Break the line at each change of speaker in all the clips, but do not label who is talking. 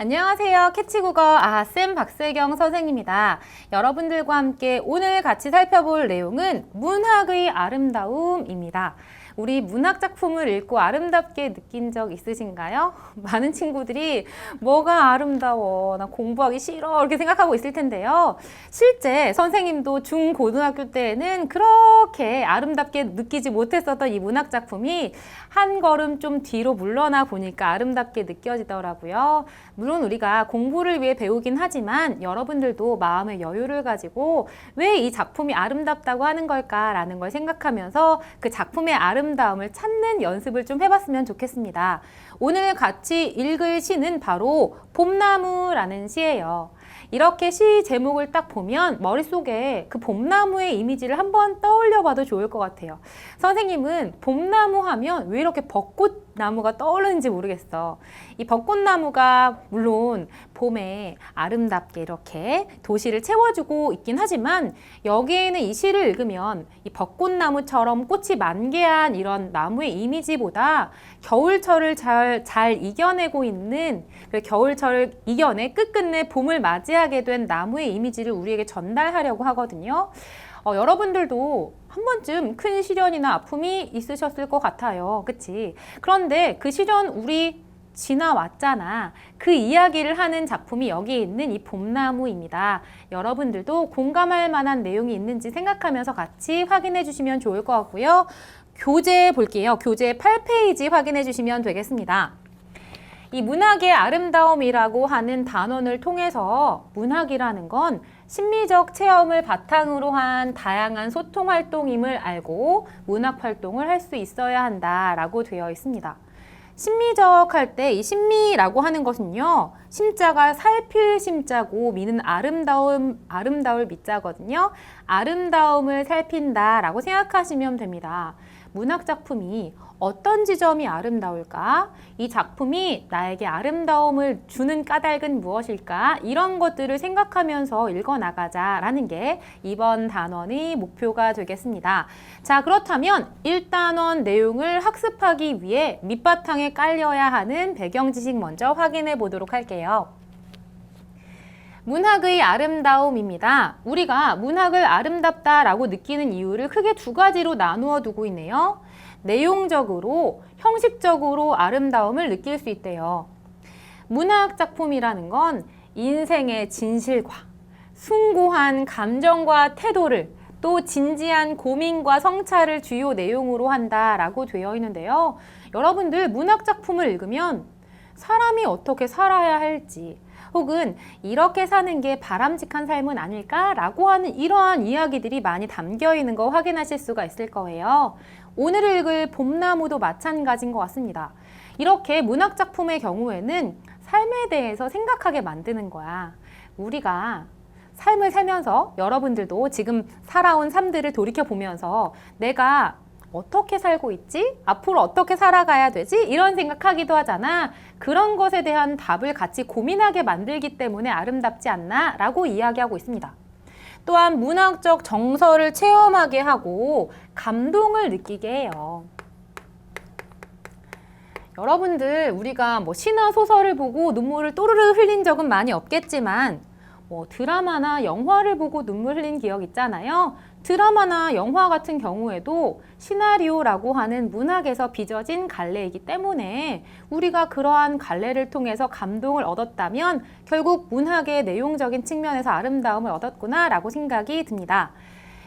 안녕하세요. 캐치국어 쌤 박세경 선생님입니다. 여러분들과 함께 오늘 같이 살펴볼 내용은 문학의 아름다움입니다. 우리 문학 작품을 읽고 아름답게 느낀 적 있으신가요? 많은 친구들이 뭐가 아름다워, 나 공부하기 싫어 이렇게 생각하고 있을 텐데요. 실제 선생님도 중고등학교 때에는 그렇게 아름답게 느끼지 못했었던 이 문학 작품이 한 걸음 좀 뒤로 물러나 보니까 아름답게 느껴지더라고요. 물론 우리가 공부를 위해 배우긴 하지만 여러분들도 마음의 여유를 가지고 왜 이 작품이 아름답다고 하는 걸까라는 걸 생각하면서 그 작품의 아름다움을 찾는 연습을 좀 해봤으면 좋겠습니다. 오늘 같이 읽을 시는 바로 봄나무라는 시예요. 이렇게 시 제목을 딱 보면 머릿속에 그 봄나무의 이미지를 한번 떠올려 봐도 좋을 것 같아요. 선생님은 봄나무 하면 왜 이렇게 벚꽃나무가 떠오르는지 모르겠어. 이 벚꽃나무가 물론 봄에 아름답게 이렇게 도시를 채워주고 있긴 하지만 여기에는 이 시를 읽으면 이 벚꽃나무처럼 꽃이 만개한 이런 나무의 이미지보다 겨울철을 잘 이겨내고 있는, 겨울철을 이겨내 끝끝내 봄을 맞이하게 된 나무의 이미지를 우리에게 전달하려고 하거든요. 여러분들도 한 번쯤 큰 시련이나 아픔이 있으셨을 것 같아요. 그치? 그런데 그 시련 우리 지나왔잖아. 그 이야기를 하는 작품이 여기에 있는 이 봄나무입니다. 여러분들도 공감할 만한 내용이 있는지 생각하면서 같이 확인해 주시면 좋을 것 같고요. 교재 볼게요. 교재 8페이지 확인해 주시면 되겠습니다. 이 문학의 아름다움이라고 하는 단원을 통해서 문학이라는 건 심리적 체험을 바탕으로 한 다양한 소통 활동임을 알고 문학 활동을 할 수 있어야 한다라고 되어 있습니다. 심리적 할 때 이 심미라고 하는 것은요, 심자가 살필 심자고 미는 아름다울 미자거든요. 아름다움을 살핀다라고 생각하시면 됩니다. 문학 작품이 어떤 지점이 아름다울까? 이 작품이 나에게 아름다움을 주는 까닭은 무엇일까? 이런 것들을 생각하면서 읽어나가자라는 게 이번 단원의 목표가 되겠습니다. 자, 그렇다면 1단원 내용을 학습하기 위해 밑바탕에 깔려야 하는 배경 지식 먼저 확인해 보도록 할게요. 문학의 아름다움입니다. 우리가 문학을 아름답다라고 느끼는 이유를 크게 두 가지로 나누어 두고 있네요. 내용적으로, 형식적으로 아름다움을 느낄 수 있대요. 문학 작품이라는 건 인생의 진실과 숭고한 감정과 태도를 또 진지한 고민과 성찰을 주요 내용으로 한다라고 되어 있는데요. 여러분들 문학 작품을 읽으면 사람이 어떻게 살아야 할지 혹은 이렇게 사는 게 바람직한 삶은 아닐까라고 하는 이러한 이야기들이 많이 담겨 있는 거 확인하실 수가 있을 거예요. 오늘 읽을 봄나무도 마찬가지인 것 같습니다. 이렇게 문학 작품의 경우에는 삶에 대해서 생각하게 만드는 거야. 우리가 삶을 살면서 여러분들도 지금 살아온 삶들을 돌이켜보면서 내가 어떻게 살고 있지? 앞으로 어떻게 살아가야 되지? 이런 생각하기도 하잖아. 그런 것에 대한 답을 같이 고민하게 만들기 때문에 아름답지 않나? 라고 이야기하고 있습니다. 또한 문학적 정서를 체험하게 하고 감동을 느끼게 해요. 여러분들 우리가 시나 소설을 보고 눈물을 또르르 흘린 적은 많이 없겠지만 드라마나 영화를 보고 눈물 흘린 기억 있잖아요. 드라마나 영화 같은 경우에도 시나리오라고 하는 문학에서 빚어진 갈래이기 때문에 우리가 그러한 갈래를 통해서 감동을 얻었다면 결국 문학의 내용적인 측면에서 아름다움을 얻었구나 라고 생각이 듭니다.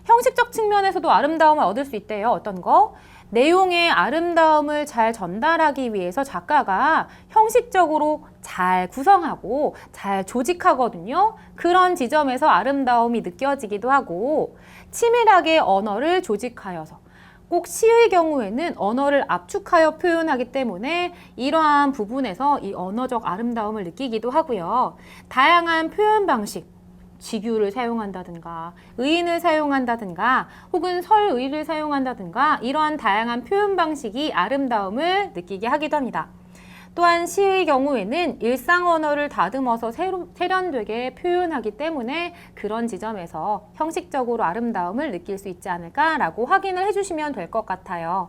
형식적 측면에서도 아름다움을 얻을 수 있대요. 어떤 거? 내용의 아름다움을 잘 전달하기 위해서 작가가 형식적으로 잘 구성하고 잘 조직하거든요. 그런 지점에서 아름다움이 느껴지기도 하고 치밀하게 언어를 조직하여서 꼭 시의 경우에는 언어를 압축하여 표현하기 때문에 이러한 부분에서 이 언어적 아름다움을 느끼기도 하고요. 다양한 표현 방식, 직유를 사용한다든가 의인을 사용한다든가 혹은 설의를 사용한다든가 이러한 다양한 표현 방식이 아름다움을 느끼게 하기도 합니다. 또한 시의 경우에는 일상 언어를 다듬어서 세련되게 표현하기 때문에 그런 지점에서 형식적으로 아름다움을 느낄 수 있지 않을까라고 확인을 해주시면 될 것 같아요.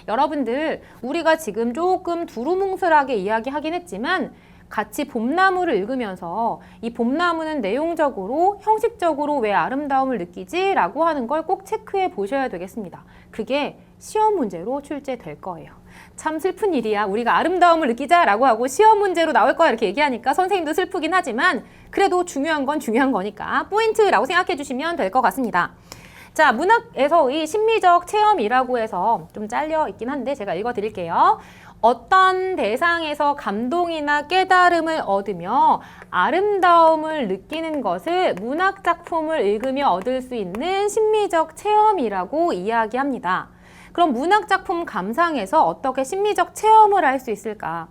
여러분들 우리가 지금 조금 두루뭉술하게 이야기하긴 했지만 같이 봄나무를 읽으면서 이 봄나무는 내용적으로, 형식적으로 왜 아름다움을 느끼지? 라고 하는 걸 꼭 체크해 보셔야 되겠습니다. 그게 시험 문제로 출제될 거예요. 참 슬픈 일이야. 우리가 아름다움을 느끼자라고 하고 시험 문제로 나올 거야 이렇게 얘기하니까 선생님도 슬프긴 하지만 그래도 중요한 건 중요한 거니까 포인트라고 생각해 주시면 될 것 같습니다. 자, 문학에서의 심미적 체험이라고 해서 좀 잘려 있긴 한데 제가 읽어 드릴게요. 어떤 대상에서 감동이나 깨달음을 얻으며 아름다움을 느끼는 것을 문학작품을 읽으며 얻을 수 있는 심미적 체험이라고 이야기합니다. 그럼 문학작품 감상에서 어떻게 심미적 체험을 할 수 있을까?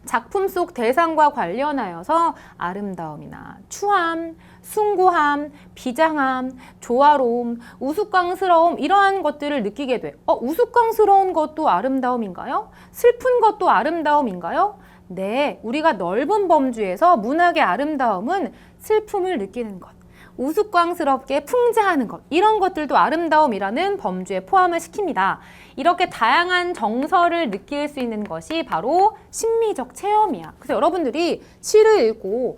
작품 속 대상과 관련하여서 아름다움이나 추함, 숭고함, 비장함, 조화로움, 우스꽝스러움 이러한 것들을 느끼게 돼. 우스꽝스러운 것도 아름다움인가요? 슬픈 것도 아름다움인가요? 네, 우리가 넓은 범주에서 문학의 아름다움은 슬픔을 느끼는 것, 우스꽝스럽게 풍자하는 것 이런 것들도 아름다움이라는 범주에 포함을 시킵니다. 이렇게 다양한 정서를 느낄 수 있는 것이 바로 심미적 체험이야. 그래서 여러분들이 시를 읽고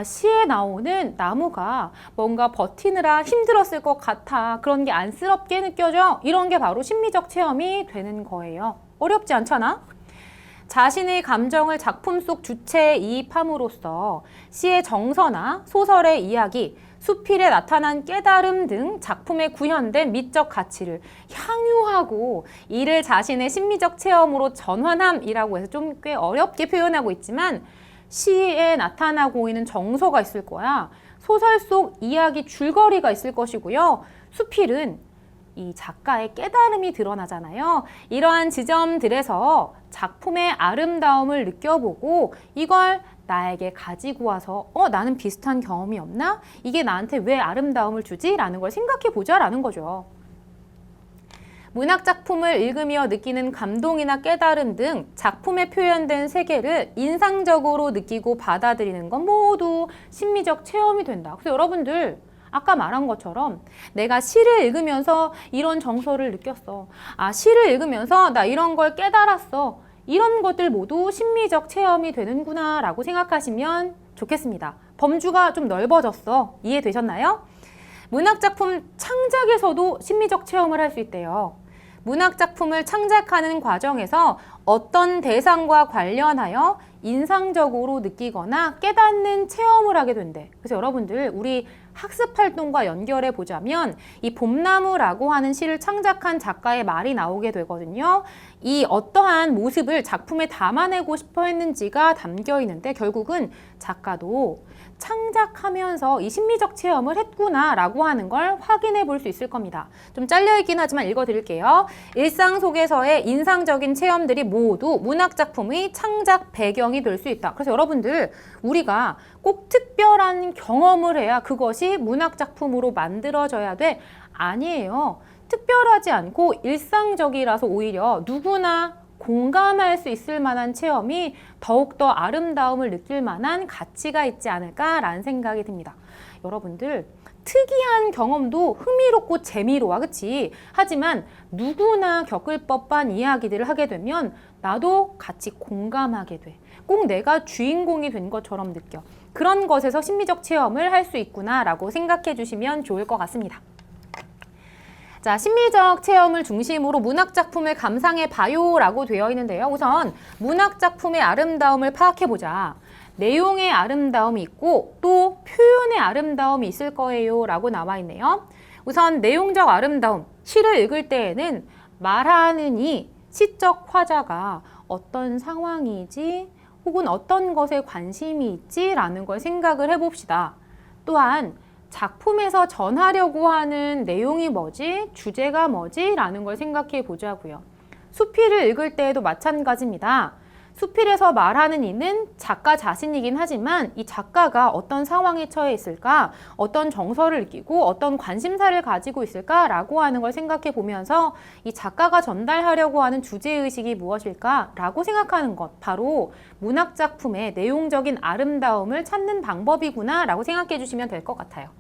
시에 나오는 나무가 뭔가 버티느라 힘들었을 것 같아. 그런 게 안쓰럽게 느껴져. 이런 게 바로 심미적 체험이 되는 거예요. 어렵지 않잖아? 자신의 감정을 작품 속 주체에 이입함으로써 시의 정서나 소설의 이야기, 수필에 나타난 깨달음 등 작품에 구현된 미적 가치를 향유하고 이를 자신의 심미적 체험으로 전환함이라고 해서 좀 꽤 어렵게 표현하고 있지만 시에 나타나고 있는 정서가 있을 거야. 소설 속 이야기 줄거리가 있을 것이고요. 수필은 이 작가의 깨달음이 드러나잖아요. 이러한 지점들에서 작품의 아름다움을 느껴보고 이걸 나에게 가지고 와서 나는 비슷한 경험이 없나? 이게 나한테 왜 아름다움을 주지? 라는 걸 생각해 보자라는 거죠. 문학작품을 읽으며 느끼는 감동이나 깨달음 등 작품에 표현된 세계를 인상적으로 느끼고 받아들이는 건 모두 심미적 체험이 된다. 그래서 여러분들 아까 말한 것처럼 내가 시를 읽으면서 이런 정서를 느꼈어. 시를 읽으면서 나 이런 걸 깨달았어. 이런 것들 모두 심미적 체험이 되는구나 라고 생각하시면 좋겠습니다. 범주가 좀 넓어졌어. 이해되셨나요? 문학작품 창작에서도 심미적 체험을 할 수 있대요. 문학작품을 창작하는 과정에서 어떤 대상과 관련하여 인상적으로 느끼거나 깨닫는 체험을 하게 된대. 그래서 여러분들 우리 학습활동과 연결해 보자면 이 봄나무라고 하는 시를 창작한 작가의 말이 나오게 되거든요. 이 어떠한 모습을 작품에 담아내고 싶어 했는지가 담겨 있는데 결국은 작가도 창작하면서 이 심미적 체험을 했구나 라고 하는 걸 확인해 볼 수 있을 겁니다. 좀 잘려있긴 하지만 읽어드릴게요. 일상 속에서의 인상적인 체험들이 모두 문학작품의 창작 배경이 될 수 있다. 그래서 여러분들 우리가 꼭 특별한 경험을 해야 그것이 문학작품으로 만들어져야 돼? 아니에요. 특별하지 않고 일상적이라서 오히려 누구나 공감할 수 있을 만한 체험이 더욱더 아름다움을 느낄 만한 가치가 있지 않을까라는 생각이 듭니다. 여러분들 특이한 경험도 흥미롭고 재미로워, 그치? 하지만 누구나 겪을 법한 이야기들을 하게 되면 나도 같이 공감하게 돼. 꼭 내가 주인공이 된 것처럼 느껴. 그런 것에서 심미적 체험을 할 수 있구나라고 생각해 주시면 좋을 것 같습니다. 자, 심미적 체험을 중심으로 문학작품을 감상해 봐요라고 되어 있는데요. 우선 문학작품의 아름다움을 파악해보자. 내용의 아름다움이 있고 또 표현의 아름다움이 있을 거예요 라고 나와 있네요. 우선 내용적 아름다움, 시를 읽을 때에는 말하는 이 시적 화자가 어떤 상황이지 혹은 어떤 것에 관심이 있지 라는 걸 생각을 해봅시다. 또한 작품에서 전하려고 하는 내용이 뭐지? 주제가 뭐지? 라는 걸 생각해 보자고요. 수필을 읽을 때에도 마찬가지입니다. 수필에서 말하는 이는 작가 자신이긴 하지만 이 작가가 어떤 상황에 처해 있을까? 어떤 정서를 느끼고 어떤 관심사를 가지고 있을까라고 하는 걸 생각해 보면서 이 작가가 전달하려고 하는 주제의식이 무엇일까? 라고 생각하는 것, 바로 문학작품의 내용적인 아름다움을 찾는 방법이구나 라고 생각해 주시면 될 것 같아요.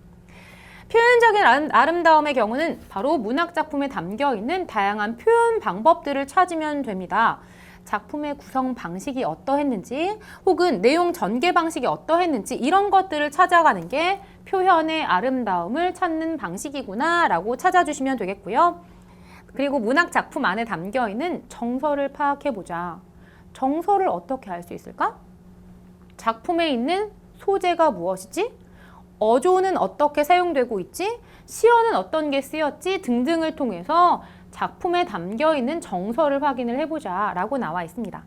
표현적인 아름다움의 경우는 바로 문학작품에 담겨있는 다양한 표현 방법들을 찾으면 됩니다. 작품의 구성 방식이 어떠했는지 혹은 내용 전개 방식이 어떠했는지 이런 것들을 찾아가는 게 표현의 아름다움을 찾는 방식이구나 라고 찾아주시면 되겠고요. 그리고 문학 작품 안에 담겨있는 정서를 파악해보자. 정서를 어떻게 알 수 있을까? 작품에 있는 소재가 무엇이지? 어조는 어떻게 사용되고 있지? 시어는 어떤 게 쓰였지? 등등을 통해서 작품에 담겨있는 정서를 확인을 해보자 라고 나와 있습니다.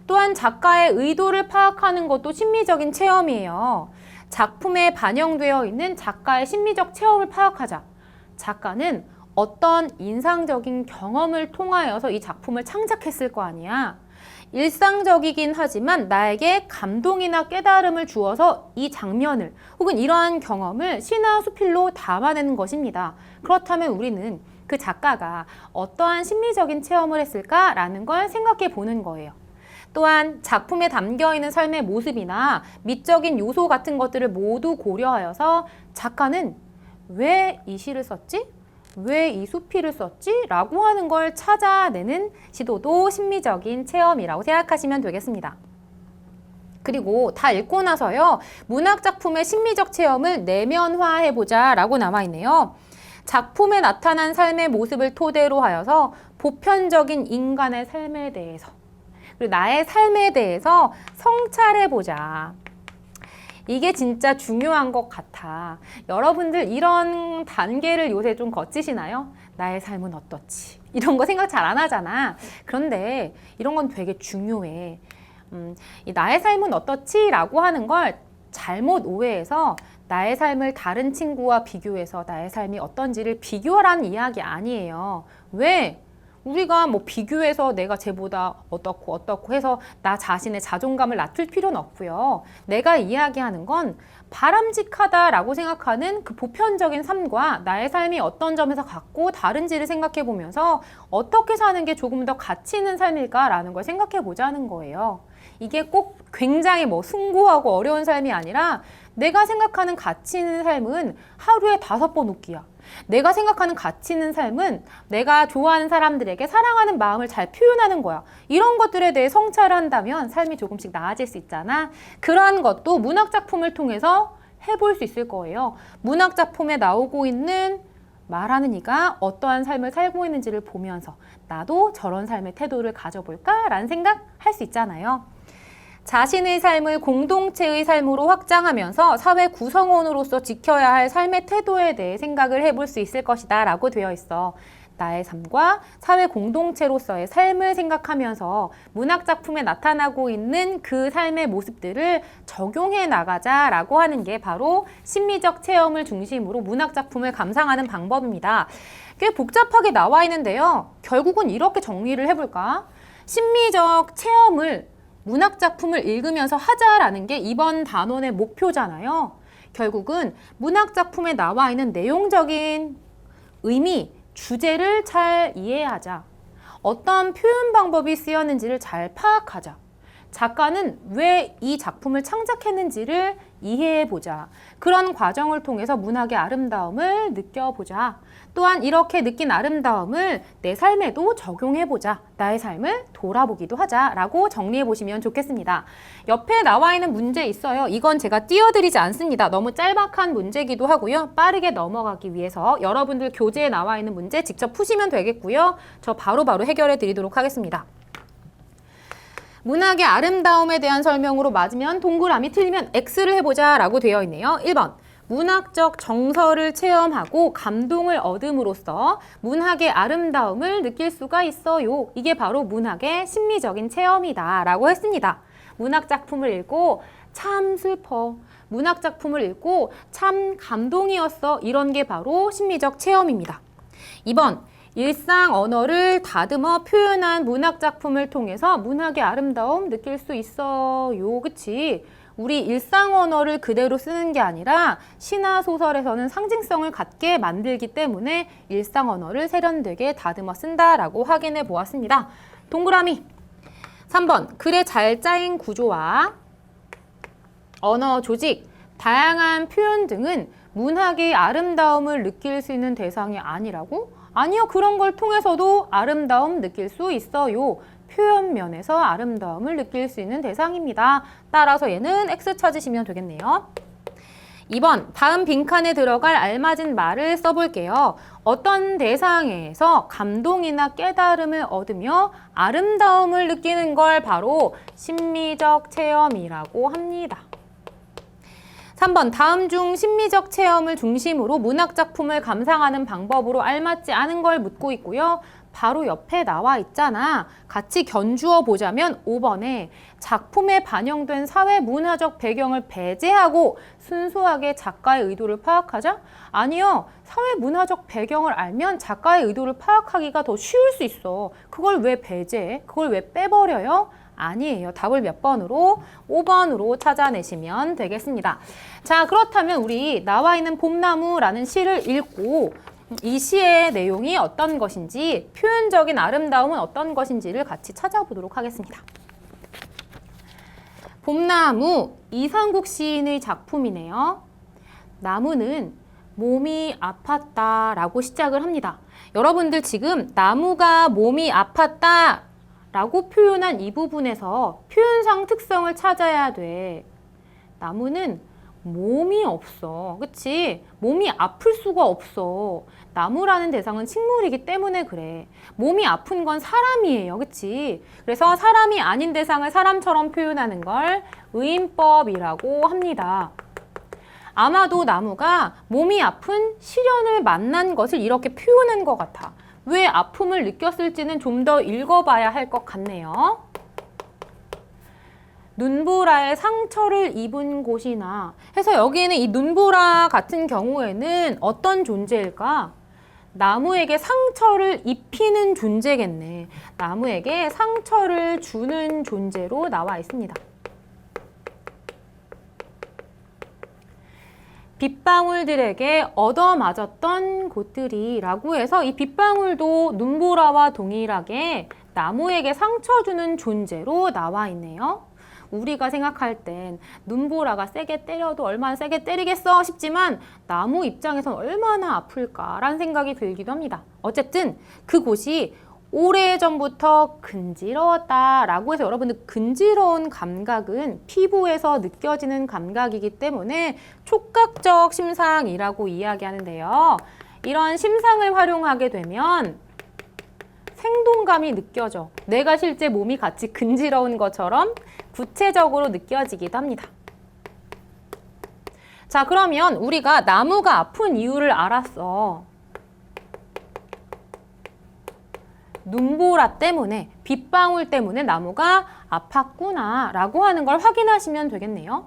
또한 작가의 의도를 파악하는 것도 심미적인 체험이에요. 작품에 반영되어 있는 작가의 심미적 체험을 파악하자. 작가는 어떤 인상적인 경험을 통하여서 이 작품을 창작했을 거 아니야. 일상적이긴 하지만 나에게 감동이나 깨달음을 주어서 이 장면을 혹은 이러한 경험을 시나 수필로 담아내는 것입니다. 그렇다면 우리는 그 작가가 어떠한 심리적인 체험을 했을까라는 걸 생각해 보는 거예요. 또한 작품에 담겨있는 삶의 모습이나 미적인 요소 같은 것들을 모두 고려하여서 작가는 왜 이 시를 썼지? 왜 이 수필을 썼지? 라고 하는 걸 찾아내는 시도도 심미적인 체험이라고 생각하시면 되겠습니다. 그리고 다 읽고 나서요. 문학작품의 심미적 체험을 내면화해보자 라고 나와 있네요. 작품에 나타난 삶의 모습을 토대로 하여서 보편적인 인간의 삶에 대해서 그리고 나의 삶에 대해서 성찰해보자. 이게 진짜 중요한 것 같아. 여러분들 이런 단계를 요새 좀 거치시나요? 나의 삶은 어떻지? 이런 거 생각 잘 안 하잖아. 그런데 이런 건 되게 중요해. 이 나의 삶은 어떻지? 라고 하는 걸 잘못 오해해서 나의 삶을 다른 친구와 비교해서 나의 삶이 어떤지를 비교하라는 이야기 아니에요. 왜? 우리가 뭐 비교해서 내가 쟤보다 어떻고 해서 나 자신의 자존감을 낮출 필요는 없고요. 내가 이야기하는 건 바람직하다라고 생각하는 그 보편적인 삶과 나의 삶이 어떤 점에서 같고 다른지를 생각해 보면서 어떻게 사는 게 조금 더 가치 있는 삶일까라는 걸 생각해 보자는 거예요. 이게 꼭 굉장히 뭐 숭고하고 어려운 삶이 아니라 내가 생각하는 가치 있는 삶은 하루에 5번 웃기야. 내가 생각하는 가치 있는 삶은 내가 좋아하는 사람들에게 사랑하는 마음을 잘 표현하는 거야. 이런 것들에 대해 성찰을 한다면 삶이 조금씩 나아질 수 있잖아. 그러한 것도 문학작품을 통해서 해볼 수 있을 거예요. 문학작품에 나오고 있는 말하는 이가 어떠한 삶을 살고 있는지를 보면서 나도 저런 삶의 태도를 가져볼까라는 생각 할 수 있잖아요. 자신의 삶을 공동체의 삶으로 확장하면서 사회 구성원으로서 지켜야 할 삶의 태도에 대해 생각을 해볼 수 있을 것이다 라고 되어 있어. 나의 삶과 사회 공동체로서의 삶을 생각하면서 문학작품에 나타나고 있는 그 삶의 모습들을 적용해 나가자라고 하는 게 바로 심미적 체험을 중심으로 문학작품을 감상하는 방법입니다. 꽤 복잡하게 나와 있는데요. 결국은 이렇게 정리를 해볼까? 심미적 체험을 문학작품을 읽으면서 하자라는 게 이번 단원의 목표잖아요. 결국은 문학작품에 나와 있는 내용적인 의미, 주제를 잘 이해하자. 어떤 표현 방법이 쓰였는지를 잘 파악하자. 작가는 왜 이 작품을 창작했는지를 이해해보자. 그런 과정을 통해서 문학의 아름다움을 느껴보자. 또한 이렇게 느낀 아름다움을 내 삶에도 적용해보자. 나의 삶을 돌아보기도 하자라고 정리해보시면 좋겠습니다. 옆에 나와 있는 문제 있어요. 이건 제가 띄워드리지 않습니다. 너무 짤막한 문제기도 하고요. 빠르게 넘어가기 위해서 여러분들 교재에 나와 있는 문제 직접 푸시면 되겠고요. 저 바로바로 해결해 드리도록 하겠습니다. 문학의 아름다움에 대한 설명으로 맞으면 동그라미, 틀리면 X를 해보자 라고 되어 있네요. 1번, 문학적 정서를 체험하고 감동을 얻음으로써 문학의 아름다움을 느낄 수가 있어요. 이게 바로 문학의 심미적인 체험이다 라고 했습니다. 문학작품을 읽고 참 슬퍼, 문학작품을 읽고 참 감동이었어. 이런 게 바로 심미적 체험입니다. 2번, 일상 언어를 다듬어 표현한 문학작품을 통해서 문학의 아름다움 느낄 수 있어요. 그치? 우리 일상 언어를 그대로 쓰는 게 아니라 시나 소설에서는 상징성을 갖게 만들기 때문에 일상 언어를 세련되게 다듬어 쓴다라고 확인해 보았습니다. 동그라미. 3번, 글의 잘 짜인 구조와 언어 조직, 다양한 표현 등은 문학의 아름다움을 느낄 수 있는 대상이 아니라고? 아니요. 그런 걸 통해서도 아름다움 느낄 수 있어요. 표현 면에서 아름다움을 느낄 수 있는 대상입니다. 따라서 얘는 X 찾으시면 되겠네요. 2번, 다음 빈칸에 들어갈 알맞은 말을 써볼게요. 어떤 대상에서 감동이나 깨달음을 얻으며 아름다움을 느끼는 걸 바로 심미적 체험이라고 합니다. 3번, 다음 중 심미적 체험을 중심으로 문학작품을 감상하는 방법으로 알맞지 않은 걸 묻고 있고요. 바로 옆에 나와 있잖아. 같이 견주어 보자면 5번에 작품에 반영된 사회 문화적 배경을 배제하고 순수하게 작가의 의도를 파악하자? 아니요. 사회 문화적 배경을 알면 작가의 의도를 파악하기가 더 쉬울 수 있어. 그걸 왜 배제해? 그걸 왜 빼버려요? 아니에요. 답을 몇 번으로? 5번으로 찾아내시면 되겠습니다. 자, 그렇다면 우리 나와 있는 봄나무라는 시를 읽고 이 시의 내용이 어떤 것인지, 표현적인 아름다움은 어떤 것인지를 같이 찾아보도록 하겠습니다. 봄나무, 이상국 시인의 작품이네요. 나무는 몸이 아팠다 라고 시작을 합니다. 여러분들 지금 나무가 몸이 아팠다 라고 표현한 이 부분에서 표현상 특성을 찾아야 돼. 나무는 몸이 없어. 그치? 몸이 아플 수가 없어. 나무라는 대상은 식물이기 때문에 그래. 몸이 아픈 건 사람이에요. 그치? 그래서 사람이 아닌 대상을 사람처럼 표현하는 걸 의인법이라고 합니다. 아마도 나무가 몸이 아픈 시련을 만난 것을 이렇게 표현한 것 같아. 왜 아픔을 느꼈을지는 좀 더 읽어봐야 할 것 같네요. 눈보라에 상처를 입은 곳이나 해서 여기는 이 눈보라 같은 경우에는 어떤 존재일까? 나무에게 상처를 입히는 존재겠네. 나무에게 상처를 주는 존재로 나와 있습니다. 빗방울들에게 얻어맞았던 곳들이라고 해서 이 빗방울도 눈보라와 동일하게 나무에게 상처 주는 존재로 나와 있네요. 우리가 생각할 땐 눈보라가 세게 때려도 얼마나 세게 때리겠어 싶지만 나무 입장에선 얼마나 아플까라는 생각이 들기도 합니다. 어쨌든 그곳이 오래전부터 근지러웠다라고 해서 여러분들 근지러운 감각은 피부에서 느껴지는 감각이기 때문에 촉각적 심상이라고 이야기하는데요. 이런 심상을 활용하게 되면 생동감이 느껴져. 내가 실제 몸이 같이 근지러운 것처럼 구체적으로 느껴지기도 합니다. 자, 그러면 우리가 나무가 아픈 이유를 알았어. 눈보라 때문에, 빗방울 때문에 나무가 아팠구나 라고 하는 걸 확인하시면 되겠네요.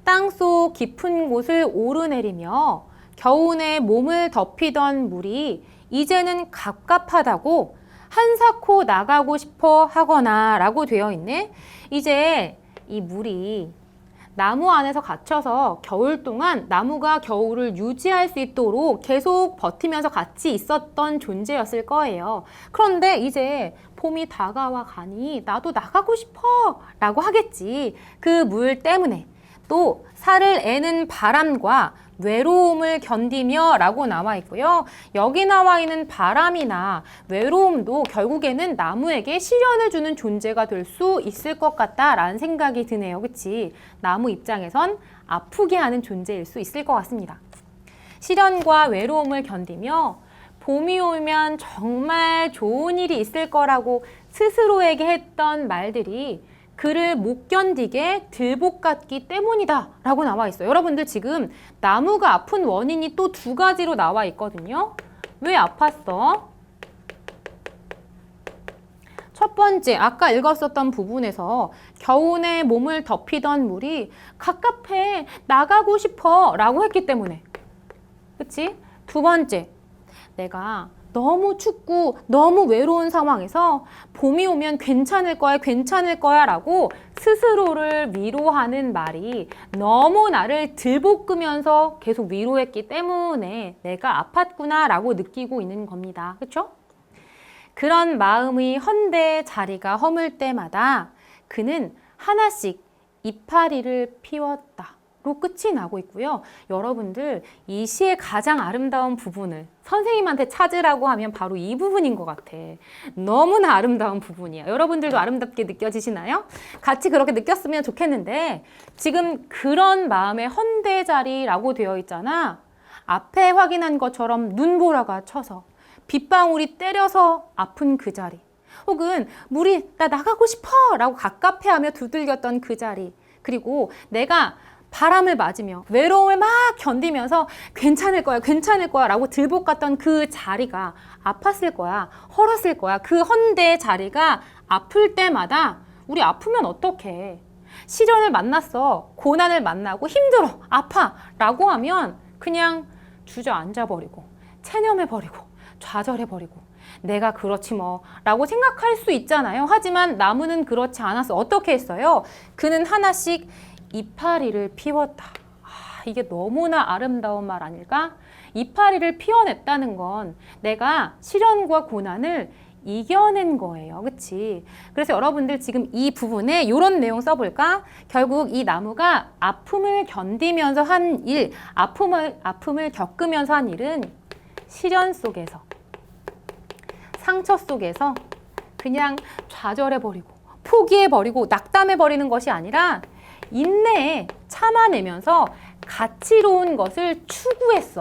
땅속 깊은 곳을 오르내리며 겨우내 몸을 덮이던 물이 이제는 갑갑하다고 한사코 나가고 싶어 하거나 라고 되어 있네. 이제 이 물이 나무 안에서 갇혀서 겨울 동안 나무가 겨울을 유지할 수 있도록 계속 버티면서 같이 있었던 존재였을 거예요. 그런데 이제 봄이 다가와 가니 나도 나가고 싶어 라고 하겠지. 그 물 때문에. 또 살을 애는 바람과 외로움을 견디며 라고 나와 있고요. 여기 나와 있는 바람이나 외로움도 결국에는 나무에게 시련을 주는 존재가 될 수 있을 것 같다라는 생각이 드네요. 그치? 나무 입장에선 아프게 하는 존재일 수 있을 것 같습니다. 시련과 외로움을 견디며 봄이 오면 정말 좋은 일이 있을 거라고 스스로에게 했던 말들이 그를 못 견디게 들복 같기 때문이다 라고 나와 있어요. 여러분들 지금 나무가 아픈 원인이 또 두 가지로 나와 있거든요. 왜 아팠어? 첫 번째, 아까 읽었었던 부분에서 겨우내 몸을 덮이던 물이 갑갑해, 나가고 싶어 라고 했기 때문에. 그치? 두 번째, 내가 너무 춥고 너무 외로운 상황에서 봄이 오면 괜찮을 거야 라고 스스로를 위로하는 말이 너무 나를 들볶으면서 계속 위로했기 때문에 내가 아팠구나 라고 느끼고 있는 겁니다. 그렇죠? 그런 마음의 헌데 자리가 허물 때마다 그는 하나씩 이파리를 피웠다. 로 끝이 나고 있고요. 여러분들 이 시의 가장 아름다운 부분을 선생님한테 찾으라고 하면 바로 이 부분인 것 같아. 너무나 아름다운 부분이야. 여러분들도 아름답게 느껴지시나요? 같이 그렇게 느꼈으면 좋겠는데 지금 그런 마음의 헌대자리라고 되어 있잖아. 앞에 확인한 것처럼 눈보라가 쳐서 빗방울이 때려서 아픈 그 자리, 혹은 물이 나 나가고 싶어 라고 갑갑해하며 두들겼던 그 자리, 그리고 내가 바람을 맞으며 외로움을 막 견디면서 괜찮을 거야 라고 들볶았던 그 자리가 아팠을 거야, 헐었을 거야. 그 헌대 자리가 아플 때마다 우리 아프면 어떡해? 시련을 만났어, 고난을 만나고 힘들어, 아파 라고 하면 그냥 주저앉아버리고 체념해버리고 좌절해버리고 내가 그렇지 뭐 라고 생각할 수 있잖아요. 하지만 나무는 그렇지 않았어. 어떻게 했어요? 그는 하나씩 이파리를 피웠다. 이게 너무나 아름다운 말 아닐까? 이파리를 피워냈다는 건 내가 시련과 고난을 이겨낸 거예요. 그치? 그래서 여러분들 지금 이 부분에 이런 내용 써볼까? 결국 이 나무가 아픔을 견디면서 한 일, 아픔을 겪으면서 한 일은 시련 속에서, 상처 속에서 그냥 좌절해버리고 포기해버리고 낙담해버리는 것이 아니라 인내에 참아내면서 가치로운 것을 추구했어.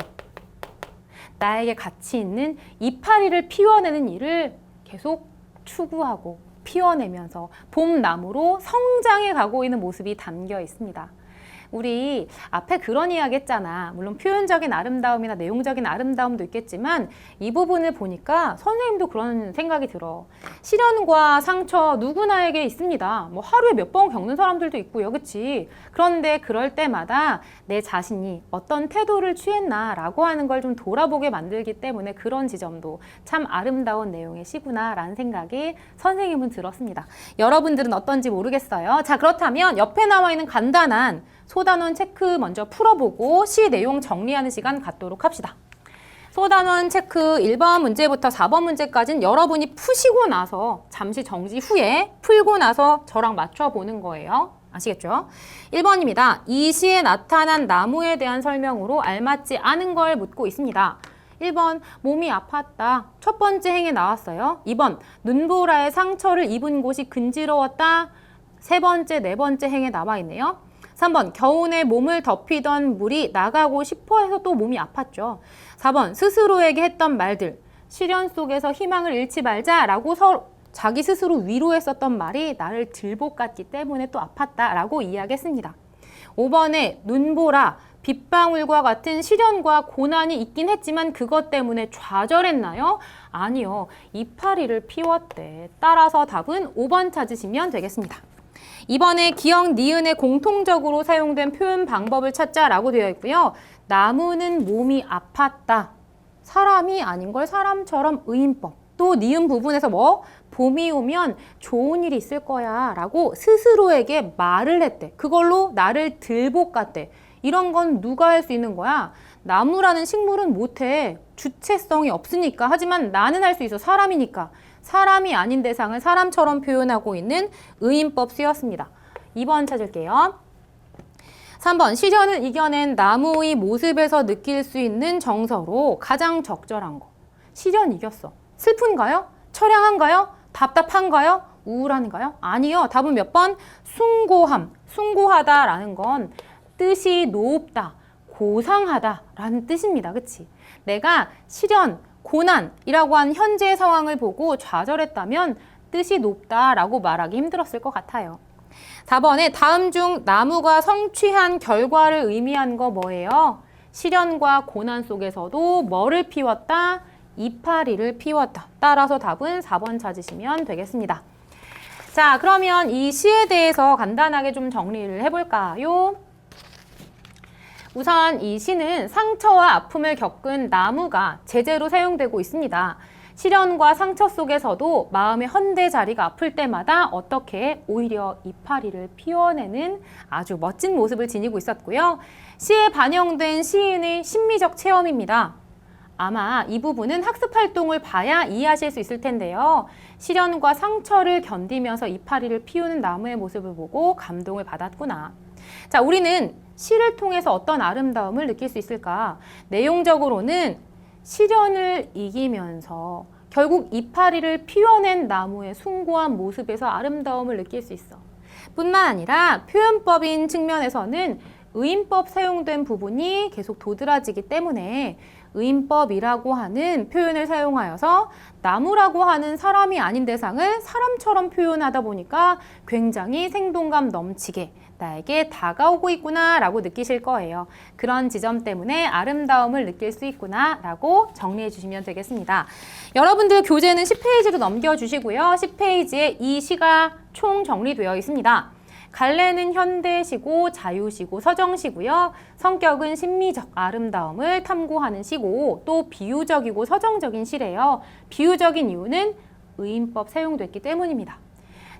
나에게 가치 있는 이파리를 피워내는 일을 계속 추구하고 피워내면서 봄나무로 성장해 가고 있는 모습이 담겨 있습니다. 우리 앞에 그런 이야기 했잖아. 물론 표현적인 아름다움이나 내용적인 아름다움도 있겠지만 이 부분을 보니까 선생님도 그런 생각이 들어. 시련과 상처 누구나에게 있습니다. 뭐 하루에 몇 번 겪는 사람들도 있고요. 그치? 그런데 그럴 때마다 내 자신이 어떤 태도를 취했나 라고 하는 걸 좀 돌아보게 만들기 때문에 그런 지점도 참 아름다운 내용의 시구나 라는 생각이 선생님은 들었습니다. 여러분들은 어떤지 모르겠어요. 자, 그렇다면 옆에 나와 있는 간단한 소단원 체크 먼저 풀어보고 시 내용 정리하는 시간 갖도록 합시다. 소단원 체크 1번 문제부터 4번 문제까지는 여러분이 푸시고 나서 잠시 정지 후에 풀고 나서 저랑 맞춰보는 거예요. 아시겠죠? 1번입니다. 이 시에 나타난 나무에 대한 설명으로 알맞지 않은 걸 묻고 있습니다. 1번 몸이 아팠다. 첫 번째 행에 나왔어요. 2번 눈보라에 상처를 입은 곳이 근지러웠다. 세 번째, 네 번째 행에 나와 있네요. 3번 겨우내 몸을 덮이던 물이 나가고 싶어 해서 또 몸이 아팠죠. 4번 스스로에게 했던 말들, 시련 속에서 희망을 잃지 말자라고 자기 스스로 위로했었던 말이 나를 들볶았기 때문에 또 아팠다라고 이야기했습니다. 5번에 눈보라, 빗방울과 같은 시련과 고난이 있긴 했지만 그것 때문에 좌절했나요? 아니요. 이파리를 피웠대. 따라서 답은 5번 찾으시면 되겠습니다. 이번에 기역, 니은에 공통적으로 사용된 표현 방법을 찾자라고 되어 있고요. 나무는 몸이 아팠다. 사람이 아닌 걸 사람처럼 의인법. 또 니은 부분에서 뭐? 봄이 오면 좋은 일이 있을 거야 라고 스스로에게 말을 했대. 그걸로 나를 들볶았대. 이런 건 누가 할 수 있는 거야? 나무라는 식물은 못해. 주체성이 없으니까. 하지만 나는 할 수 있어. 사람이니까. 사람이 아닌 대상을 사람처럼 표현하고 있는 의인법 쓰였습니다. 2번 찾을게요. 3번 시련을 이겨낸 나무의 모습에서 느낄 수 있는 정서로 가장 적절한 거. 시련 이겼어. 슬픈가요? 처량한가요? 답답한가요? 우울한가요? 아니요. 답은 몇 번? 숭고함. 숭고하다라는 건 뜻이 높다, 고상하다라는 뜻입니다. 그치? 내가 시련, 고난이라고 한 현재의 상황을 보고 좌절했다면 뜻이 높다라고 말하기 힘들었을 것 같아요. 4번에 다음 중 나무가 성취한 결과를 의미한 거 뭐예요? 시련과 고난 속에서도 뭐를 피웠다? 이파리를 피웠다. 따라서 답은 4번 찾으시면 되겠습니다. 자, 그러면 이 시에 대해서 간단하게 좀 정리를 해볼까요? 우선 이 시는 상처와 아픔을 겪은 나무가 제재로 사용되고 있습니다. 시련과 상처 속에서도 마음의 헌대 자리가 아플 때마다 어떻게 오히려 이파리를 피워내는 아주 멋진 모습을 지니고 있었고요. 시에 반영된 시인의 심미적 체험입니다. 아마 이 부분은 학습 활동을 봐야 이해하실 수 있을 텐데요. 시련과 상처를 견디면서 이파리를 피우는 나무의 모습을 보고 감동을 받았구나. 자, 우리는 시를 통해서 어떤 아름다움을 느낄 수 있을까? 내용적으로는 시련을 이기면서 결국 이파리를 피워낸 나무의 숭고한 모습에서 아름다움을 느낄 수 있어. 뿐만 아니라 표현법인 측면에서는 의인법 사용된 부분이 계속 도드라지기 때문에 의인법이라고 하는 표현을 사용하여서 나무라고 하는 사람이 아닌 대상을 사람처럼 표현하다 보니까 굉장히 생동감 넘치게 나에게 다가오고 있구나 라고 느끼실 거예요. 그런 지점 때문에 아름다움을 느낄 수 있구나 라고 정리해 주시면 되겠습니다. 여러분들 교재는 10페이지로 넘겨주시고요. 10페이지에 이 시가 총 정리되어 있습니다. 갈래는 현대시고 자유시고 서정시고요. 성격은 심미적 아름다움을 탐구하는 시고 또 비유적이고 서정적인 시래요. 비유적인 이유는 의인법 사용됐기 때문입니다.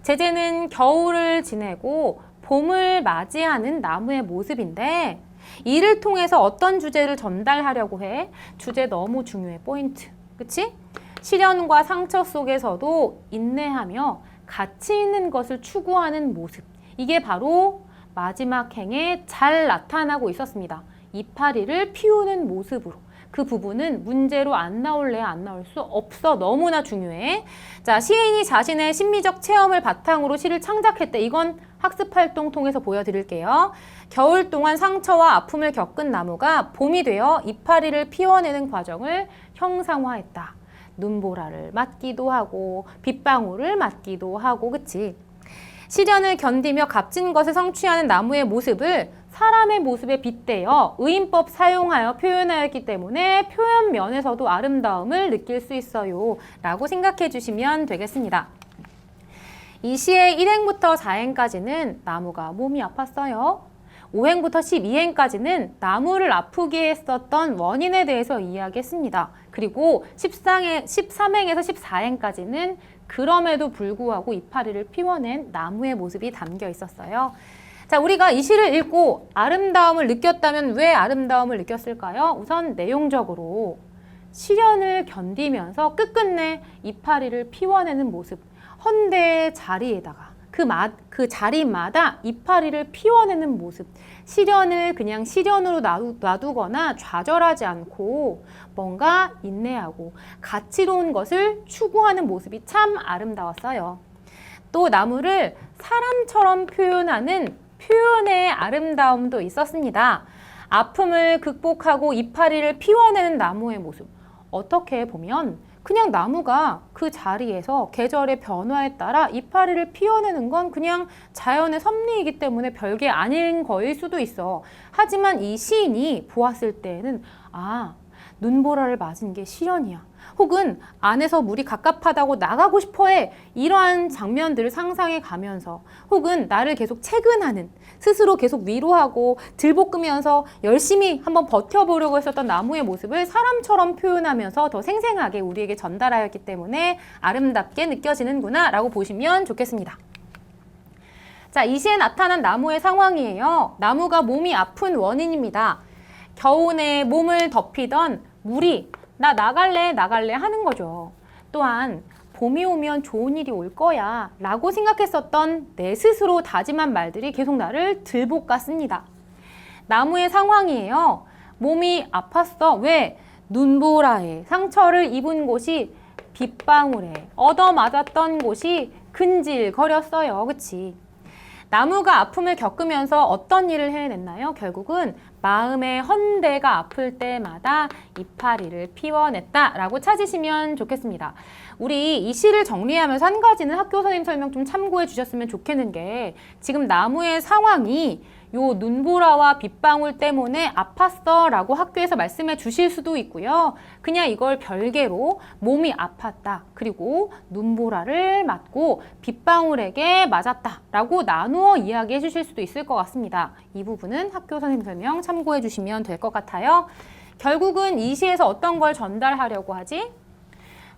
제재는 겨울을 지내고 봄을 맞이하는 나무의 모습인데 이를 통해서 어떤 주제를 전달하려고 해? 주제 너무 중요해. 포인트. 그치? 시련과 상처 속에서도 인내하며 가치 있는 것을 추구하는 모습. 이게 바로 마지막 행에 잘 나타나고 있었습니다. 이파리를 피우는 모습으로. 그 부분은 문제로 안 나올래 안 나올 수 없어. 너무나 중요해. 자, 시인이 자신의 심미적 체험을 바탕으로 시를 창작했대. 이건 학습활동 통해서 보여드릴게요. 겨울 동안 상처와 아픔을 겪은 나무가 봄이 되어 이파리를 피워내는 과정을 형상화했다. 눈보라를 맞기도 하고 빗방울을 맞기도 하고 그치? 시련을 견디며 값진 것을 성취하는 나무의 모습을 사람의 모습에 빗대어 의인법 사용하여 표현하였기 때문에 표현 면에서도 아름다움을 느낄 수 있어요 라고 생각해 주시면 되겠습니다. 이 시의 1행부터 4행까지는 나무가 몸이 아팠어요. 5행부터 12행까지는 나무를 아프게 했었던 원인에 대해서 이야기했습니다. 그리고 13행에서 14행까지는 그럼에도 불구하고 이파리를 피워낸 나무의 모습이 담겨 있었어요. 자, 우리가 이 시를 읽고 아름다움을 느꼈다면 왜 아름다움을 느꼈을까요? 우선 내용적으로 시련을 견디면서 끝끝내 이파리를 피워내는 모습, 헌대의 자리에다가 그 자리마다 이파리를 피워내는 모습, 시련을 그냥 시련으로 놔두거나 좌절하지 않고 뭔가 인내하고 가치로운 것을 추구하는 모습이 참 아름다웠어요. 또 나무를 사람처럼 표현하는 표현의 아름다움도 있었습니다. 아픔을 극복하고 이파리를 피워내는 나무의 모습. 어떻게 보면 그냥 나무가 그 자리에서 계절의 변화에 따라 이파리를 피워내는 건 그냥 자연의 섭리이기 때문에 별게 아닌 거일 수도 있어. 하지만 이 시인이 보았을 때에는 눈보라를 맞은 게 시련이야. 혹은 안에서 물이 갑갑하다고 나가고 싶어해. 이러한 장면들을 상상해 가면서 혹은 나를 계속 채근하는 스스로 계속 위로하고 들볶으면서 열심히 한번 버텨보려고 했었던 나무의 모습을 사람처럼 표현하면서 더 생생하게 우리에게 전달하였기 때문에 아름답게 느껴지는구나 라고 보시면 좋겠습니다. 자, 이 시에 나타난 나무의 상황이에요. 나무가 몸이 아픈 원인입니다. 겨우내 몸을 덮이던 물이 나 나갈래 하는 거죠. 또한 봄이 오면 좋은 일이 올 거야 라고 생각했었던 내 스스로 다짐한 말들이 계속 나를 들볶았습니다. 나무의 상황이에요. 몸이 아팠어. 왜? 눈보라에 상처를 입은 곳이 빗방울에 얻어맞았던 곳이 근질거렸어요. 그치? 나무가 아픔을 겪으면서 어떤 일을 해냈나요? 결국은 마음의 헌대가 아플 때마다 이파리를 피워냈다라고 찾으시면 좋겠습니다. 우리 이 시를 정리하면서 한 가지는 학교 선생님 설명 좀 참고해 주셨으면 좋겠는 게 지금 나무의 상황이 요 눈보라와 빗방울 때문에 아팠어 라고 학교에서 말씀해 주실 수도 있고요. 그냥 이걸 별개로 몸이 아팠다. 그리고 눈보라를 맞고 빗방울에게 맞았다 라고 나누어 이야기해 주실 수도 있을 것 같습니다. 이 부분은 학교 선생님 설명 참고해 주시면 될 것 같아요. 결국은 이 시에서 어떤 걸 전달하려고 하지?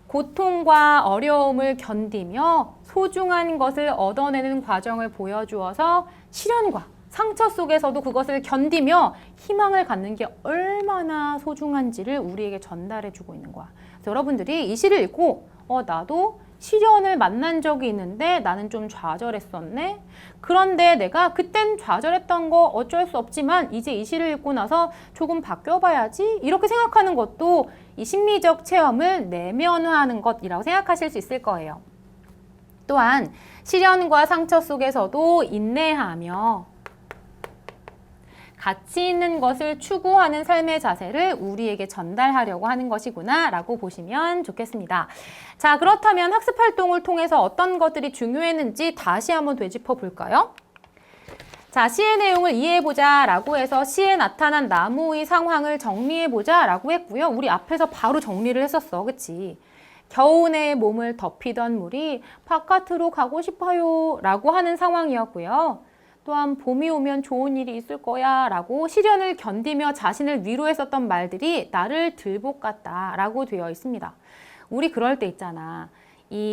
고통과 어려움을 견디며 소중한 것을 얻어내는 과정을 보여주어서 시련과 상처 속에서도 그것을 견디며 희망을 갖는 게 얼마나 소중한지를 우리에게 전달해 주고 있는 거야. 그래서 여러분들이 이 시를 읽고 나도 시련을 만난 적이 있는데 나는 좀 좌절했었네. 그런데 내가 그땐 좌절했던 거 어쩔 수 없지만 이제 이 시를 읽고 나서 조금 바뀌어봐야지. 이렇게 생각하는 것도 이 심리적 체험을 내면화하는 것이라고 생각하실 수 있을 거예요. 또한 시련과 상처 속에서도 인내하며 가치 있는 것을 추구하는 삶의 자세를 우리에게 전달하려고 하는 것이구나 라고 보시면 좋겠습니다. 자, 그렇다면 학습 활동을 통해서 어떤 것들이 중요했는지 다시 한번 되짚어 볼까요? 자, 시의 내용을 이해해보자 라고 해서 시에 나타난 나무의 상황을 정리해보자 라고 했고요. 우리 앞에서 바로 정리를 했었어. 그치? 겨우내 몸을 덮이던 물이 바깥으로 가고 싶어요 라고 하는 상황이었고요. 또한 봄이 오면 좋은 일이 있을 거야 라고 시련을 견디며 자신을 위로했었던 말들이 나를 들복 같다 라고 되어 있습니다. 우리 그럴 때 있잖아.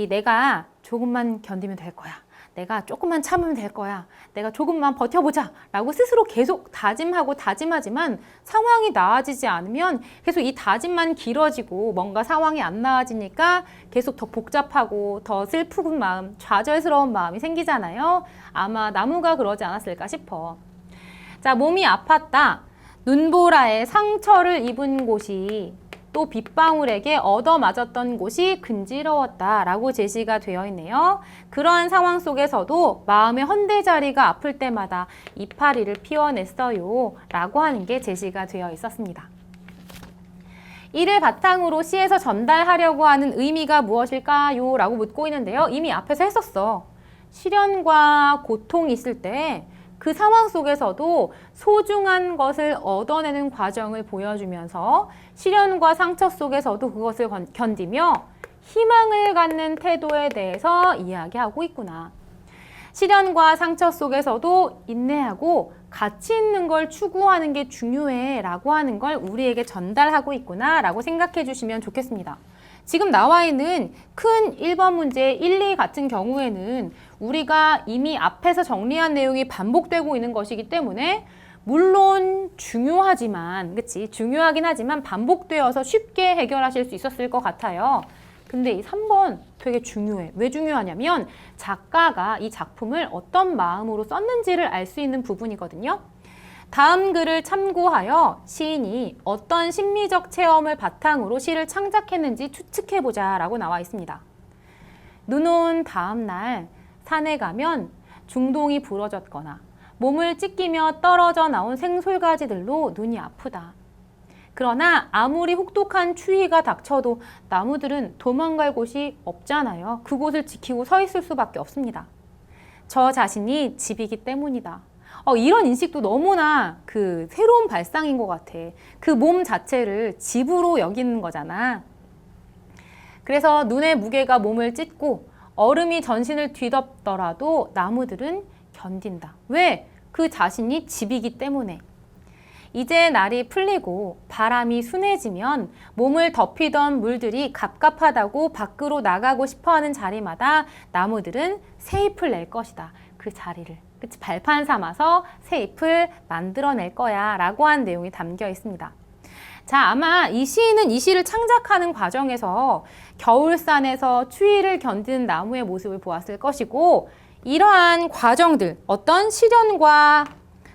내가 조금만 견디면 될 거야. 내가 조금만 참으면 될 거야. 내가 조금만 버텨보자 라고 스스로 계속 다짐하고 다짐하지만 상황이 나아지지 않으면 계속 이 다짐만 길어지고 뭔가 상황이 안 나아지니까 계속 더 복잡하고 더 슬픈 마음, 좌절스러운 마음이 생기잖아요. 아마 나무가 그러지 않았을까 싶어. 자, 몸이 아팠다. 눈보라에 상처를 입은 곳이 또 빗방울에게 얻어맞았던 곳이 근지러웠다 라고 제시가 되어 있네요. 그러한 상황 속에서도 마음의 헌대자리가 아플 때마다 이파리를 피워냈어요 라고 하는 게 제시가 되어 있었습니다. 이를 바탕으로 시에서 전달하려고 하는 의미가 무엇일까요? 라고 묻고 있는데요. 이미 앞에서 했었어. 시련과 고통이 있을 때 그 상황 속에서도 소중한 것을 얻어내는 과정을 보여주면서 시련과 상처 속에서도 그것을 견디며 희망을 갖는 태도에 대해서 이야기하고 있구나. 시련과 상처 속에서도 인내하고 가치 있는 걸 추구하는 게 중요해 라고 하는 걸 우리에게 전달하고 있구나 라고 생각해 주시면 좋겠습니다. 지금 나와 있는 큰 1번 문제 1, 2 같은 경우에는 우리가 이미 앞에서 정리한 내용이 반복되고 있는 것이기 때문에 물론 중요하지만, 그치? 중요하긴 하지만 반복되어서 쉽게 해결하실 수 있었을 것 같아요. 근데 이 3번 되게 중요해. 왜 중요하냐면 작가가 이 작품을 어떤 마음으로 썼는지를 알 수 있는 부분이거든요. 다음 글을 참고하여 시인이 어떤 심리적 체험을 바탕으로 시를 창작했는지 추측해보자 라고 나와 있습니다. 눈 온 다음 날 산에 가면 중동이 부러졌거나 몸을 찢기며 떨어져 나온 생솔가지들로 눈이 아프다. 그러나 아무리 혹독한 추위가 닥쳐도 나무들은 도망갈 곳이 없잖아요. 그곳을 지키고 서 있을 수밖에 없습니다. 저 자신이 집이기 때문이다. 이런 인식도 너무나 새로운 발상인 것 같아. 그 몸 자체를 집으로 여기는 거잖아. 그래서 눈의 무게가 몸을 찢고 얼음이 전신을 뒤덮더라도 나무들은 견딘다. 왜? 그 자신이 집이기 때문에. 이제 날이 풀리고 바람이 순해지면 몸을 덮이던 물들이 갑갑하다고 밖으로 나가고 싶어하는 자리마다 나무들은 새 잎을 낼 것이다. 그 자리를. 그치? 발판 삼아서 새 잎을 만들어낼 거야 라고 한 내용이 담겨 있습니다. 자, 아마 이 시인은 이 시를 창작하는 과정에서 겨울산에서 추위를 견디는 나무의 모습을 보았을 것이고 이러한 과정들, 어떤 시련과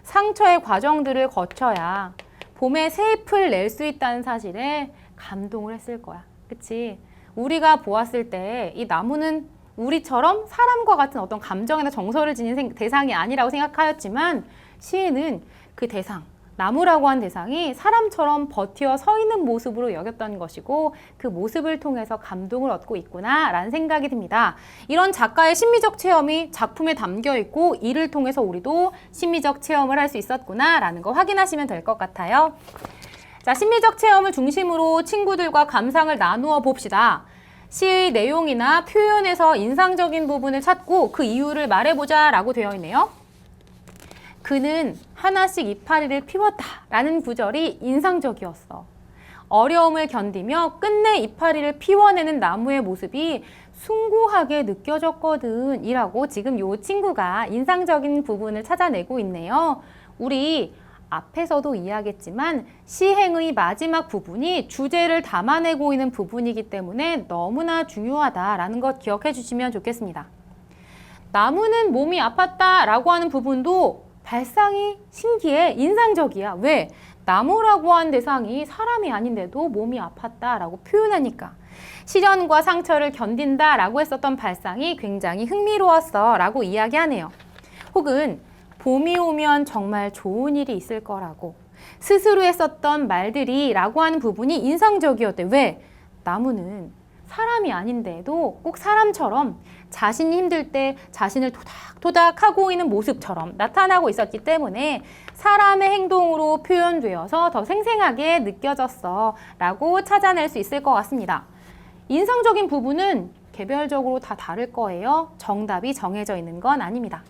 상처의 과정들을 거쳐야 봄에 새 잎을 낼 수 있다는 사실에 감동을 했을 거야. 그치? 우리가 보았을 때 이 나무는 우리처럼 사람과 같은 어떤 감정이나 정서를 지닌 대상이 아니라고 생각하였지만 시인은 그 대상, 나무라고 한 대상이 사람처럼 버티어 서 있는 모습으로 여겼던 것이고 그 모습을 통해서 감동을 얻고 있구나 라는 생각이 듭니다. 이런 작가의 심리적 체험이 작품에 담겨 있고 이를 통해서 우리도 심리적 체험을 할 수 있었구나 라는 거 확인하시면 될 것 같아요. 자, 심리적 체험을 중심으로 친구들과 감상을 나누어 봅시다. 시의 내용이나 표현에서 인상적인 부분을 찾고 그 이유를 말해보자 라고 되어 있네요. 그는 하나씩 이파리를 피웠다 라는 구절이 인상적이었어. 어려움을 견디며 끝내 이파리를 피워내는 나무의 모습이 숭고하게 느껴졌거든 이라고 지금 이 친구가 인상적인 부분을 찾아내고 있네요. 우리 앞에서도 이야기했지만 시행의 마지막 부분이 주제를 담아내고 있는 부분이기 때문에 너무나 중요하다라는 것 기억해 주시면 좋겠습니다. 나무는 몸이 아팠다 라고 하는 부분도 발상이 신기해, 인상적이야. 왜? 나무라고 한 대상이 사람이 아닌데도 몸이 아팠다 라고 표현하니까. 시련과 상처를 견딘다 라고 했었던 발상이 굉장히 흥미로웠어 라고 이야기하네요. 혹은 봄이 오면 정말 좋은 일이 있을 거라고 스스로 했었던 말들이 라고 하는 부분이 인상적이었대. 왜? 나무는 사람이 아닌데도 꼭 사람처럼 자신이 힘들 때 자신을 토닥토닥 하고 있는 모습처럼 나타나고 있었기 때문에 사람의 행동으로 표현되어서 더 생생하게 느껴졌어 라고 찾아낼 수 있을 것 같습니다. 인상적인 부분은 개별적으로 다 다를 거예요. 정답이 정해져 있는 건 아닙니다.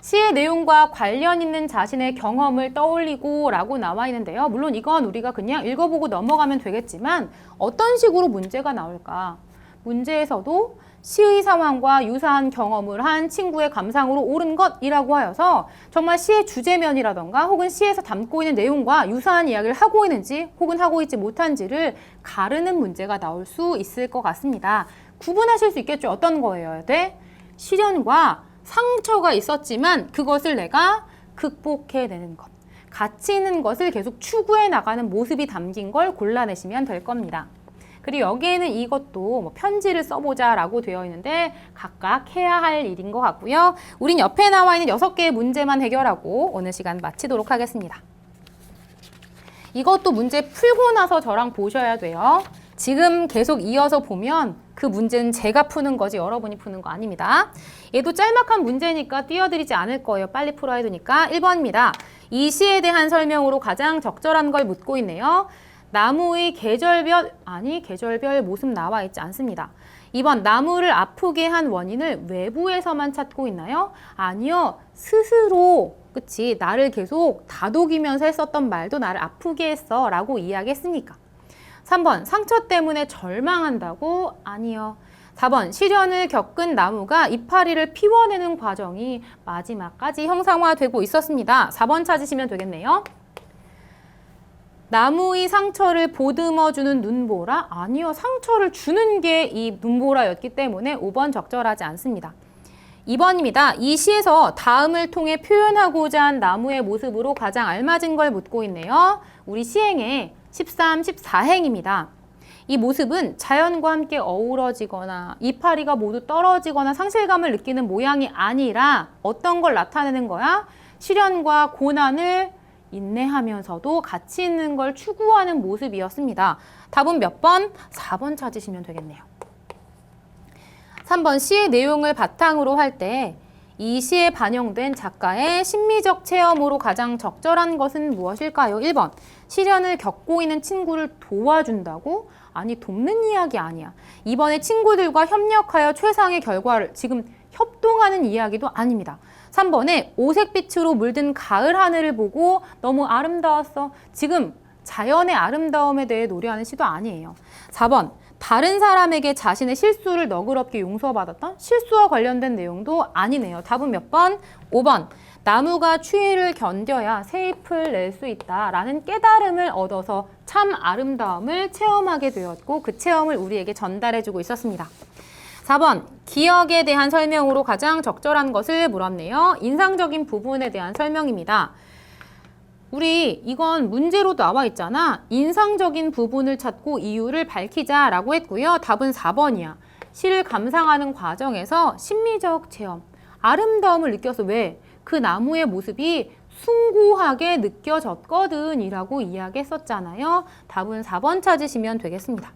시의 내용과 관련 있는 자신의 경험을 떠올리고 라고 나와 있는데요. 물론 이건 우리가 그냥 읽어보고 넘어가면 되겠지만 어떤 식으로 문제가 나올까? 문제에서도 시의 상황과 유사한 경험을 한 친구의 감상으로 옳은 것이라고 하여서 정말 시의 주제면이라던가 혹은 시에서 담고 있는 내용과 유사한 이야기를 하고 있는지 혹은 하고 있지 못한지를 가르는 문제가 나올 수 있을 것 같습니다. 구분하실 수 있겠죠? 어떤 거예요? 네? 시련과 상처가 있었지만 그것을 내가 극복해내는 것, 가치 있는 것을 계속 추구해 나가는 모습이 담긴 걸 골라내시면 될 겁니다. 그리고 여기에는 이것도 뭐 편지를 써보자 라고 되어 있는데 각각 해야 할 일인 것 같고요. 우린 옆에 나와 있는 6개의 문제만 해결하고 오늘 시간 마치도록 하겠습니다. 이것도 문제 풀고 나서 저랑 보셔야 돼요. 지금 계속 이어서 보면 그 문제는 제가 푸는 거지 여러분이 푸는 거 아닙니다. 얘도 짤막한 문제니까 띄워드리지 않을 거예요. 빨리 풀어야 되니까. 1번입니다. 이 시에 대한 설명으로 가장 적절한 걸 묻고 있네요. 나무의 계절별 모습 나와 있지 않습니다. 2번, 나무를 아프게 한 원인을 외부에서만 찾고 있나요? 아니요. 스스로, 그치? 나를 계속 다독이면서 했었던 말도 나를 아프게 했어 라고 이야기했으니까. 3번, 상처 때문에 절망한다고? 아니요. 4번, 시련을 겪은 나무가 이파리를 피워내는 과정이 마지막까지 형상화되고 있었습니다. 4번 찾으시면 되겠네요. 나무의 상처를 보듬어주는 눈보라? 아니요. 상처를 주는 게 이 눈보라였기 때문에 5번 적절하지 않습니다. 2번입니다. 이 시에서 다음을 통해 표현하고자 한 나무의 모습으로 가장 알맞은 걸 묻고 있네요. 우리 시행의 13, 14행입니다. 이 모습은 자연과 함께 어우러지거나 이파리가 모두 떨어지거나 상실감을 느끼는 모양이 아니라 어떤 걸 나타내는 거야? 시련과 고난을 인내하면서도 가치 있는 걸 추구하는 모습이었습니다. 답은 몇 번? 4번 찾으시면 되겠네요. 3번, 시의 내용을 바탕으로 할 때 이 시에 반영된 작가의 심미적 체험으로 가장 적절한 것은 무엇일까요? 1번, 시련을 겪고 있는 친구를 도와준다고? 아니, 돕는 이야기 아니야. 2번에 친구들과 협력하여 최상의 결과를, 지금 협동하는 이야기도 아닙니다. 3번에 오색빛으로 물든 가을 하늘을 보고 너무 아름다웠어. 지금 자연의 아름다움에 대해 노래하는 시도 아니에요. 4번, 다른 사람에게 자신의 실수를 너그럽게 용서받았던 실수와 관련된 내용도 아니네요. 답은 몇 번? 5번. 나무가 추위를 견뎌야 새 잎을 낼 수 있다라는 깨달음을 얻어서 참 아름다움을 체험하게 되었고 그 체험을 우리에게 전달해주고 있었습니다. 4번. 기억에 대한 설명으로 가장 적절한 것을 물었네요. 인상적인 부분에 대한 설명입니다. 우리 이건 문제로 나와 있잖아. 인상적인 부분을 찾고 이유를 밝히자라고 했고요. 답은 4번이야. 시를 감상하는 과정에서 심미적 체험, 아름다움을 느껴서 왜? 그 나무의 모습이 숭고하게 느껴졌거든 이라고 이야기했었잖아요. 답은 4번 찾으시면 되겠습니다.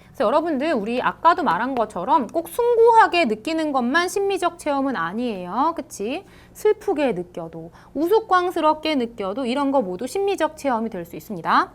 그래서 여러분들 우리 아까도 말한 것처럼 꼭 숭고하게 느끼는 것만 심미적 체험은 아니에요. 그치? 슬프게 느껴도 우스꽝스럽게 느껴도 이런 거 모두 심미적 체험이 될 수 있습니다.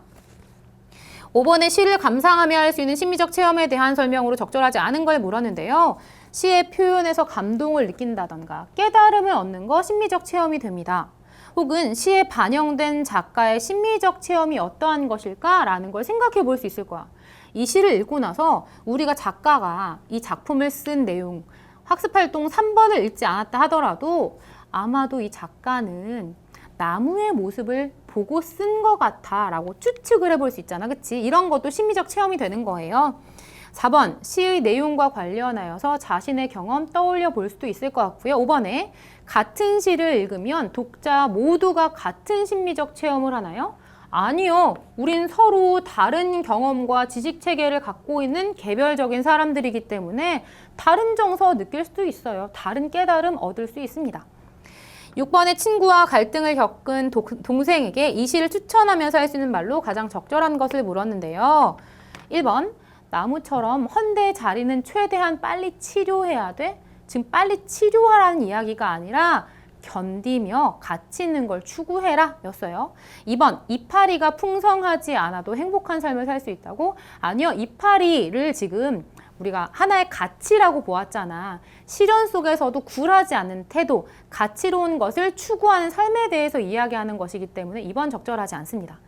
5번에 시를 감상하며 할 수 있는 심미적 체험에 대한 설명으로 적절하지 않은 걸 물었는데요. 시의 표현에서 감동을 느낀다던가 깨달음을 얻는 거 심미적 체험이 됩니다. 혹은 시에 반영된 작가의 심미적 체험이 어떠한 것일까라는 걸 생각해 볼 수 있을 거야. 이 시를 읽고 나서 우리가 작가가 이 작품을 쓴 내용, 학습활동 3번을 읽지 않았다 하더라도 아마도 이 작가는 나무의 모습을 보고 쓴 것 같아 라고 추측을 해볼 수 있잖아. 그치? 이런 것도 심리적 체험이 되는 거예요. 4번, 시의 내용과 관련하여서 자신의 경험 떠올려 볼 수도 있을 것 같고요. 5번에 같은 시를 읽으면 독자 모두가 같은 심리적 체험을 하나요? 아니요. 우린 서로 다른 경험과 지식 체계를 갖고 있는 개별적인 사람들이기 때문에 다른 정서 느낄 수도 있어요. 다른 깨달음 얻을 수 있습니다. 6번에 친구와 갈등을 겪은 동생에게 이 시를 추천하면서 할 수 있는 말로 가장 적절한 것을 물었는데요. 1번, 나무처럼 헌데 자리는 최대한 빨리 치료해야 돼. 지금 빨리 치료하라는 이야기가 아니라 견디며 가치 있는 걸 추구해라 였어요. 2번, 이파리가 풍성하지 않아도 행복한 삶을 살 수 있다고? 아니요, 이파리를 지금 우리가 하나의 가치라고 보았잖아. 실현 속에서도 굴하지 않는 태도, 가치로운 것을 추구하는 삶에 대해서 이야기하는 것이기 때문에 2번 적절하지 않습니다.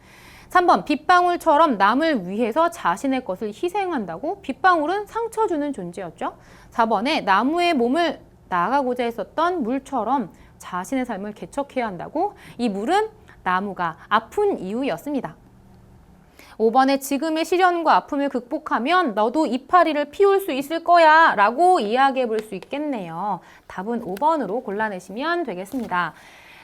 3번, 빗방울처럼 남을 위해서 자신의 것을 희생한다고? 빗방울은 상처 주는 존재였죠. 4번에 나무의 몸을 나가고자 했었던 물처럼 자신의 삶을 개척해야 한다고? 이 물은 나무가 아픈 이유였습니다. 5번에 지금의 시련과 아픔을 극복하면 너도 이파리를 피울 수 있을 거야 라고 이야기해 볼 수 있겠네요. 답은 5번으로 골라내시면 되겠습니다.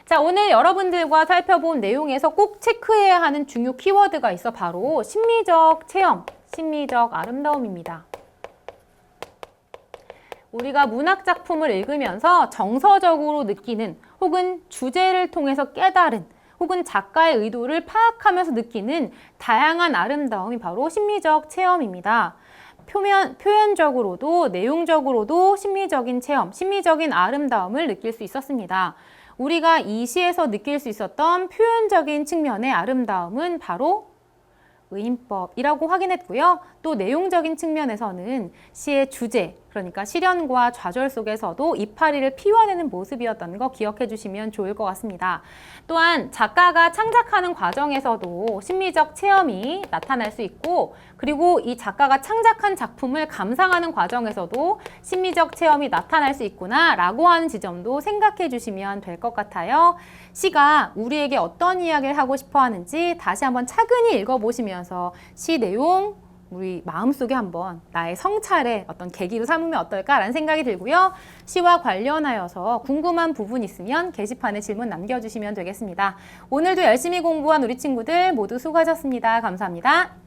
자, 오늘 여러분들과 살펴본 내용에서 꼭 체크해야 하는 중요 키워드가 있어 바로 심리적 체험, 심리적 아름다움입니다. 우리가 문학 작품을 읽으면서 정서적으로 느끼는 혹은 주제를 통해서 깨달은 혹은 작가의 의도를 파악하면서 느끼는 다양한 아름다움이 바로 심리적 체험입니다. 표현적으로도 내용적으로도 심리적인 체험, 심리적인 아름다움을 느낄 수 있었습니다. 우리가 이 시에서 느낄 수 있었던 표현적인 측면의 아름다움은 바로 의인법이라고 확인했고요. 또 내용적인 측면에서는 시의 주제, 그러니까 시련과 좌절 속에서도 이파리를 피워내는 모습이었던 거 기억해 주시면 좋을 것 같습니다. 또한 작가가 창작하는 과정에서도 심리적 체험이 나타날 수 있고, 그리고 이 작가가 창작한 작품을 감상하는 과정에서도 심리적 체험이 나타날 수 있구나 라고 하는 지점도 생각해 주시면 될 것 같아요. 시가 우리에게 어떤 이야기를 하고 싶어 하는지 다시 한번 차근히 읽어보시면서 시 내용 우리 마음속에 한번 나의 성찰의 어떤 계기로 삼으면 어떨까라는 생각이 들고요. 시와 관련하여서 궁금한 부분 있으면 게시판에 질문 남겨주시면 되겠습니다. 오늘도 열심히 공부한 우리 친구들 모두 수고하셨습니다. 감사합니다.